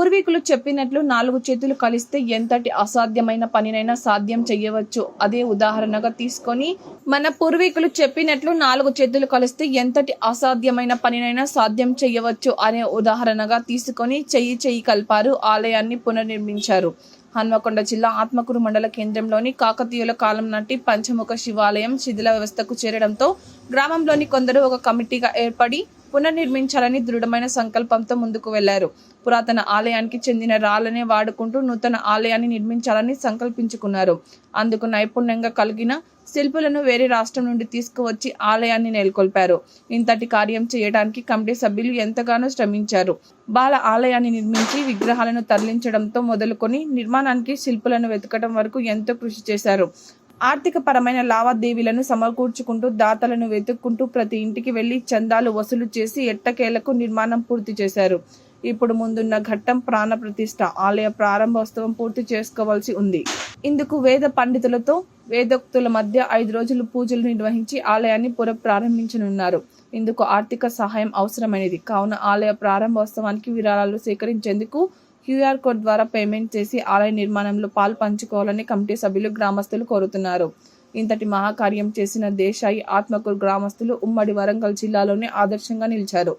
పూర్వీకులు చెప్పినట్లు 4 చేతులు కలిస్తే ఎంతటి అసాధ్యమైన పనినైనా సాధ్యం చేయవచ్చు. అదే ఉదాహరణగా తీసుకొని మన పూర్వీకులు చెప్పినట్లు 4 చేతులు కలిస్తే ఎంతటి అసాధ్యమైన పనినైనా సాధ్యం చేయవచ్చు అనే ఉదాహరణగా తీసుకొని చెయ్యి కలిపారు. ఆలయాన్ని పునర్నిర్మించారు. హన్మకొండ జిల్లా ఆత్మకూరు మండల కేంద్రంలోని కాకతీయుల కాలం నాటి పంచముఖ శివాలయం శిథిల వ్యవస్థకు చేరడంతో గ్రామంలోని కొందరు ఒక కమిటీగా ఏర్పడి పునర్నిర్మించాలని దృఢమైన సంకల్పంతో ముందుకు వెళ్లారు. పురాతన ఆలయానికి చెందిన రాళ్లనే వాడుకుంటూ నూతన ఆలయాన్ని నిర్మించాలని సంకల్పించుకున్నారు. అందుకు నైపుణ్యంగా కలిగిన శిల్పులను వేరే రాష్ట్రం నుండి తీసుకువచ్చి ఆలయాన్ని నెలకొల్పారు. ఇంతటి కార్యం చేయడానికి కమిటీ సభ్యులు ఎంతగానో శ్రమించారు. బాల ఆలయాన్ని నిర్మించి విగ్రహాలను తరలించడంతో మొదలుకొని నిర్మాణానికి శిల్పులను వెతకడం వరకు ఎంతో కృషి చేశారు. ఆర్థిక పరమైన లావాదేవీలను సమకూర్చుకుంటూ దాతలను వెతుక్కుంటూ ప్రతి ఇంటికి వెళ్లి చందాలు వసూలు చేసి ఎట్టకేలకు నిర్మాణం పూర్తి చేశారు. ఇప్పుడు ముందున్న ఘట్టం ప్రాణ ప్రతిష్ఠ. ఆలయ ప్రారంభోత్సవం పూర్తి చేసుకోవాల్సి ఉంది. ఇందుకు వేద పండితులతో వేదోక్తుల మధ్య 5 రోజులు పూజలు నిర్వహించి ఆలయాన్ని ప్రారంభించనున్నారు. ఇందుకు ఆర్థిక సహాయం అవసరమైనది కావున ఆలయ ప్రారంభోత్సవానికి విరాళాలు సేకరించేందుకు QR కోడ్ ద్వారా పేమెంట్ చేసి ఆలయ నిర్మాణంలో పాలు పంచుకోవాలని కమిటీ సభ్యులు గ్రామస్తులు కోరుతున్నారు. ఇంతటి మహాకార్యం చేసిన దేశాయి ఆత్మకూరు గ్రామస్తులు ఉమ్మడి వరంగల్ జిల్లాలోనే ఆదర్శంగా నిలిచారు.